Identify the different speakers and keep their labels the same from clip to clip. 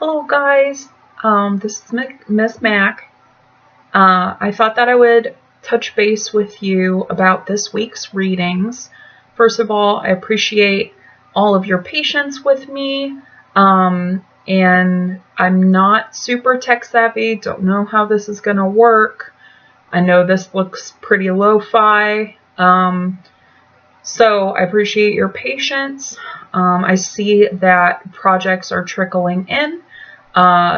Speaker 1: Hello guys, this is Miss Mac. I thought that I would touch base with you about this week's readings. First of all, I appreciate all of your patience with me, and I'm not super tech savvy, don't know how this is going to work. I know this looks pretty lo-fi, so I appreciate your patience. I see that projects are trickling in.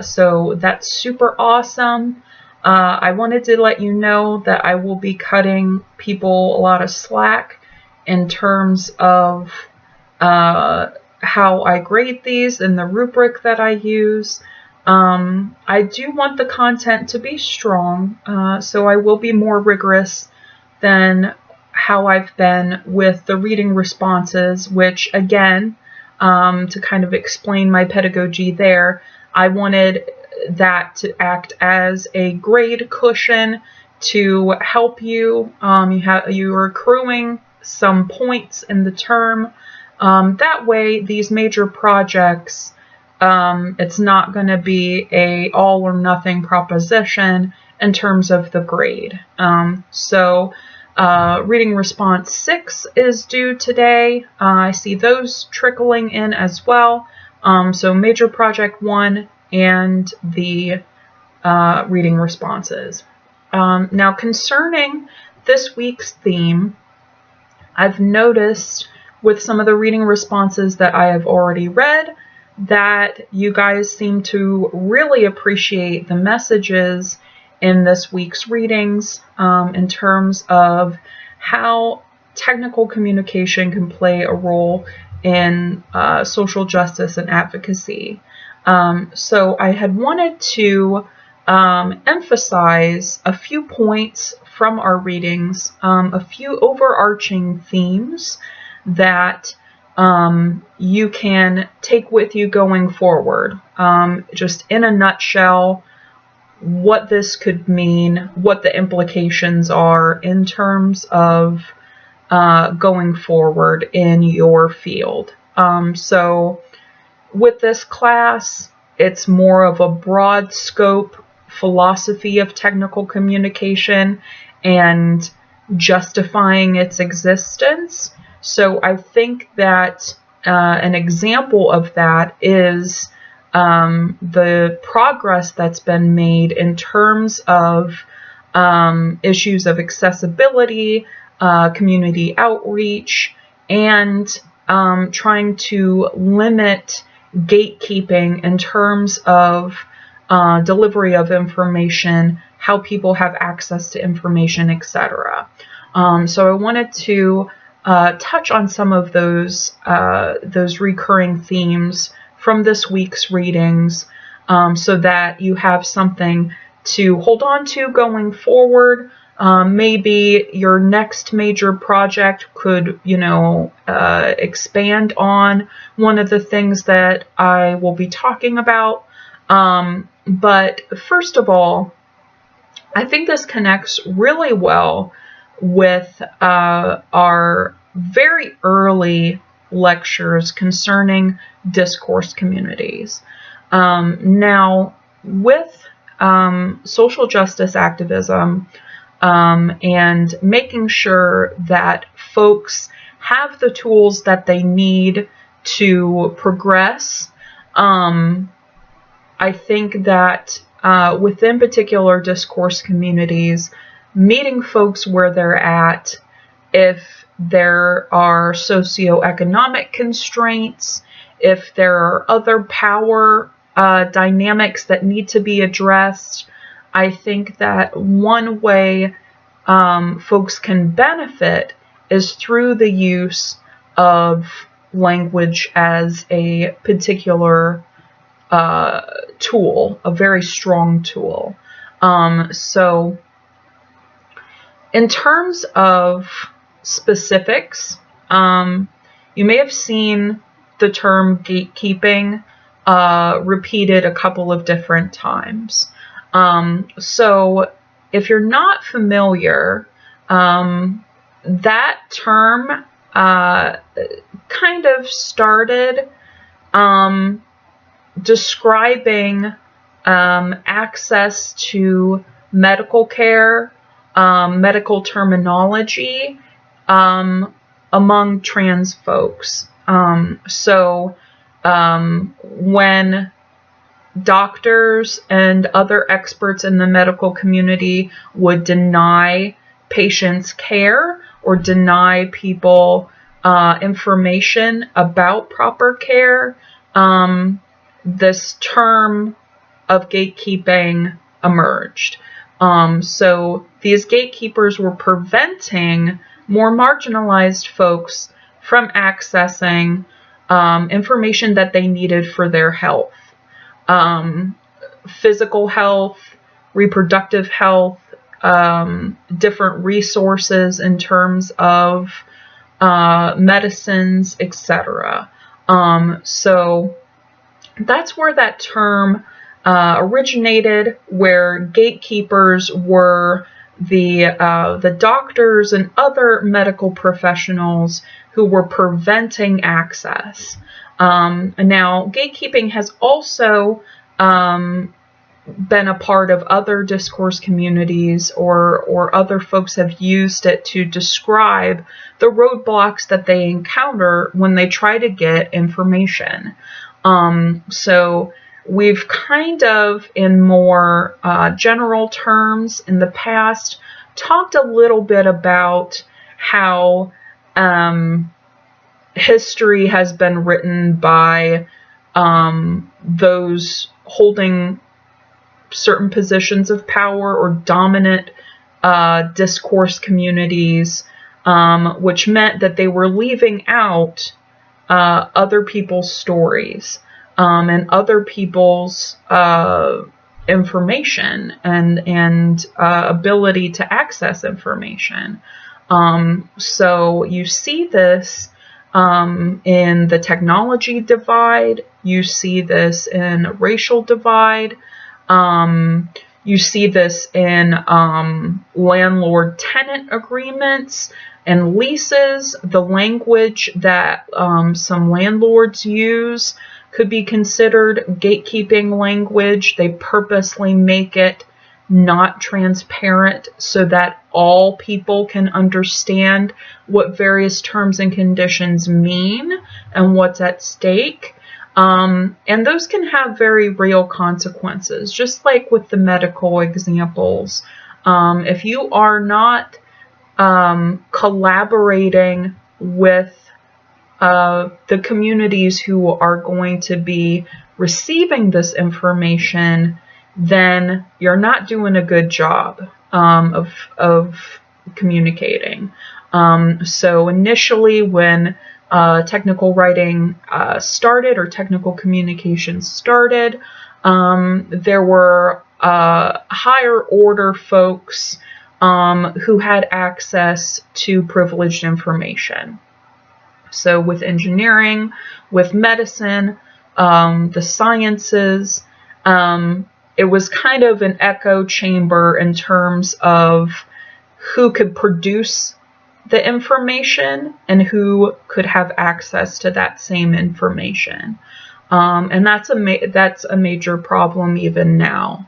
Speaker 1: So that's super awesome. I wanted to let you know that I will be cutting people a lot of slack in terms of how I grade these and the rubric that I use. I do want the content to be strong, so I will be more rigorous than how I've been with the reading responses, which again, to kind of explain my pedagogy there, I wanted that to act as a grade cushion to help you. You are accruing some points in the term. That way, these major projects, it's not going to be a all or nothing proposition in terms of the grade. Reading response 6 is due today. I see those trickling in as well. So major project 1 and the reading responses. Now concerning this week's theme, I've noticed with some of the reading responses that I have already read that you guys seem to really appreciate the messages in this week's readings in terms of how technical communication can play a role in social justice and advocacy. So I had wanted to emphasize a few points from our readings, a few overarching themes that you can take with you going forward. Just in a nutshell, what this could mean, what the implications are in terms of going forward in your field. So with this class, it's more of a broad scope philosophy of technical communication and justifying its existence. So I think that an example of that is the progress that's been made in terms of issues of accessibility, community outreach, and trying to limit gatekeeping in terms of delivery of information, how people have access to information, etc. So I wanted to touch on some of those recurring themes from this week's readings, so that you have something to hold on to going forward. Maybe your next major project could, expand on one of the things that I will be talking about. But first of all, I think this connects really well with our very early lectures concerning discourse communities. Now, with social justice activism, and making sure that folks have the tools that they need to progress, I think that within particular discourse communities, meeting folks where they're at, if there are socioeconomic constraints, if there are other power dynamics that need to be addressed, I think that one way folks can benefit is through the use of language as a particular tool, a very strong tool. So in terms of specifics, you may have seen the term gatekeeping repeated a couple of different times. So if you're not familiar, that term kind of started describing access to medical care, medical terminology among trans folks. When doctors and other experts in the medical community would deny patients care or deny people information about proper care, this term of gatekeeping emerged. So these gatekeepers were preventing more marginalized folks from accessing information that they needed for their health. Physical health, reproductive health, different resources in terms of medicines, etc. So that's where that term originated, where gatekeepers were the doctors and other medical professionals who were preventing access. Now, gatekeeping has also been a part of other discourse communities, or other folks have used it to describe the roadblocks that they encounter when they try to get information. So we've kind of, in more general terms in the past, talked a little bit about how history has been written by those holding certain positions of power or dominant discourse communities, which meant that they were leaving out other people's stories and other people's information and ability to access information. So you see this in the technology divide, you see this in racial divide, you see this in landlord-tenant agreements and leases. The language that some landlords use could be considered gatekeeping language. They purposely make it not transparent so that all people can understand what various terms and conditions mean and what's at stake. And those can have very real consequences, just like with the medical examples. If you are not collaborating with the communities who are going to be receiving this information, then you're not doing a good job of communicating. So initially, when technical writing started, or technical communications started, there were higher order folks who had access to privileged information. So with engineering, with medicine, the sciences, it was kind of an echo chamber in terms of who could produce the information and who could have access to that same information. And that's a major problem even now.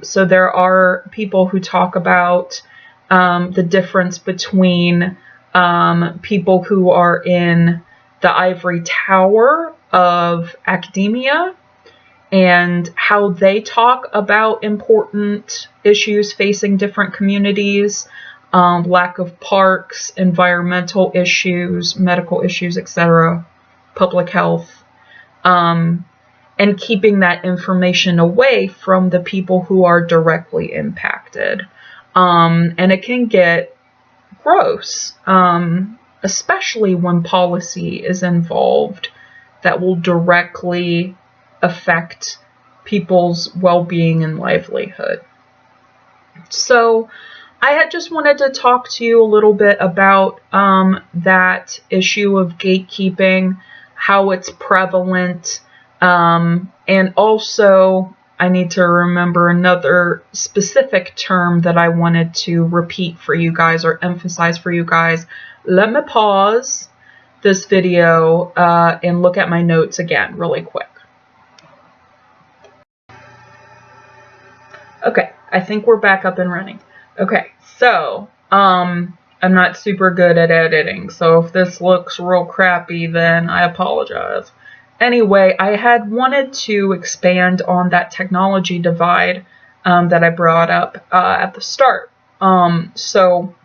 Speaker 1: So there are people who talk about the difference between people who are in the ivory tower of academia and how they talk about important issues facing different communities, lack of parks, environmental issues, medical issues, etc., public health, and keeping that information away from the people who are directly impacted. And it can get gross, especially when policy is involved that will directly affect people's well-being and livelihood. So I had just wanted to talk to you a little bit about that issue of gatekeeping, how it's prevalent, and also I need to remember another specific term that I wanted to repeat for you guys or emphasize for you guys. Let me pause this video and look at my notes again really quick. Okay, I think we're back up and running. Okay, so, I'm not super good at editing, so if this looks real crappy, then I apologize. Anyway, I had wanted to expand on that technology divide that I brought up at the start. So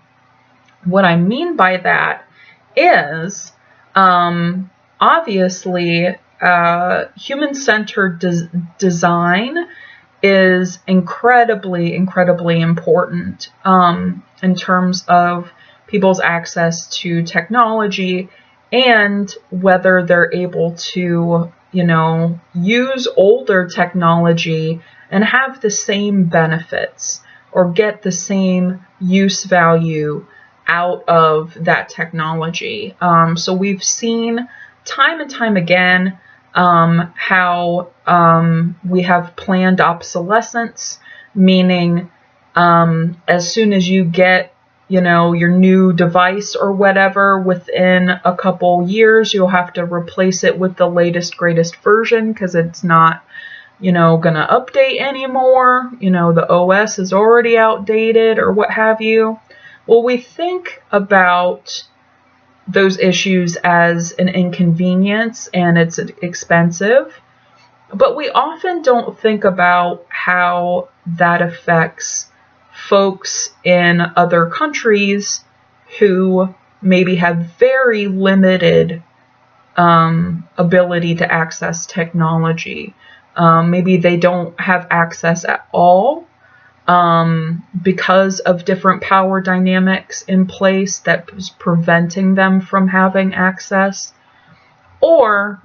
Speaker 1: what I mean by that is, obviously, human-centered design is incredibly, incredibly important in terms of people's access to technology and whether they're able to, use older technology and have the same benefits or get the same use value out of that technology. So we've seen time and time again how we have planned obsolescence, meaning as soon as you get, your new device or whatever, within a couple years, you'll have to replace it with the latest, greatest version because it's not, going to update anymore. The OS is already outdated or what have you. Well, we think about those issues as an inconvenience and it's expensive, but we often don't think about how that affects folks in other countries who maybe have very limited ability to access technology. Maybe they don't have access at all because of different power dynamics in place that is preventing them from having access, or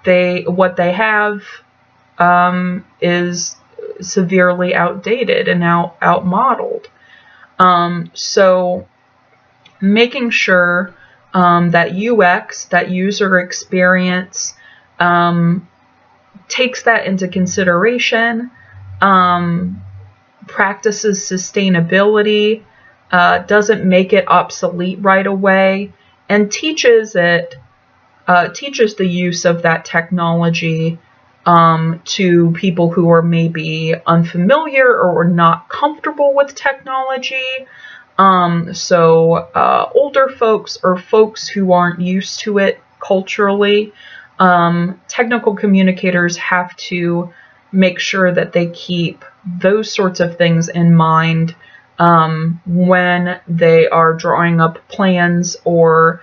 Speaker 1: what they have is severely outdated and outmodeled. So making sure that UX, that user experience, takes that into consideration, practices sustainability, doesn't make it obsolete right away, and teaches the use of that technology to people who are maybe unfamiliar or not comfortable with technology. So older folks or folks who aren't used to it culturally, technical communicators have to make sure that they keep those sorts of things in mind when they are drawing up plans or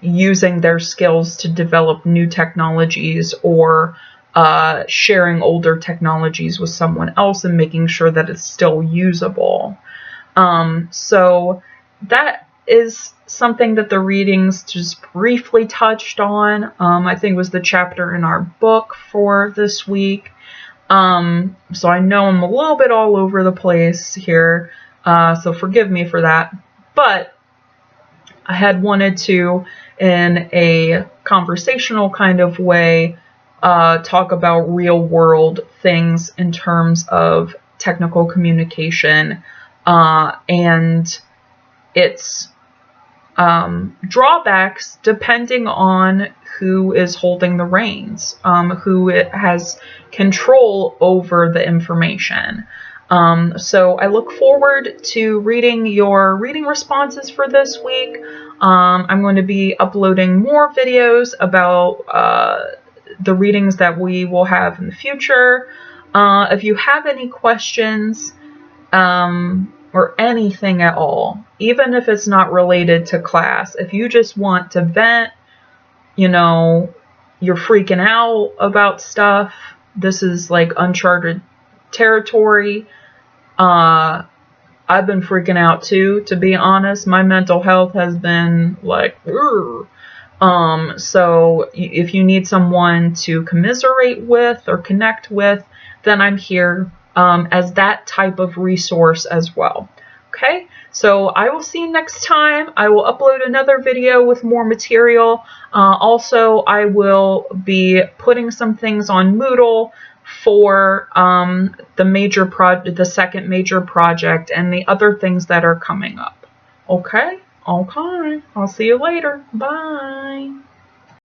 Speaker 1: using their skills to develop new technologies or sharing older technologies with someone else and making sure that it's still usable. So that is something that the readings just briefly touched on. I think it was the chapter in our book for this week. So I know I'm a little bit all over the place here, so forgive me for that. But I had wanted to, in a conversational kind of way, talk about real world things in terms of technical communication and its drawbacks depending on who is holding the reins, who has control over the information. So I look forward to reading your reading responses for this week. I'm going to be uploading more videos about the readings that we will have in the future. If you have any questions, or anything at all, even if it's not related to class, if you just want to vent, you're freaking out about stuff, this is like uncharted territory. I've been freaking out too, to be honest. My mental health has been like, so if you need someone to commiserate with or connect with, then I'm here as that type of resource as well. Okay, so I will see you next time. I will upload another video with more material. Also, I will be putting some things on Moodle for the second major project and the other things that are coming up. Okay, I'll see you later. Bye.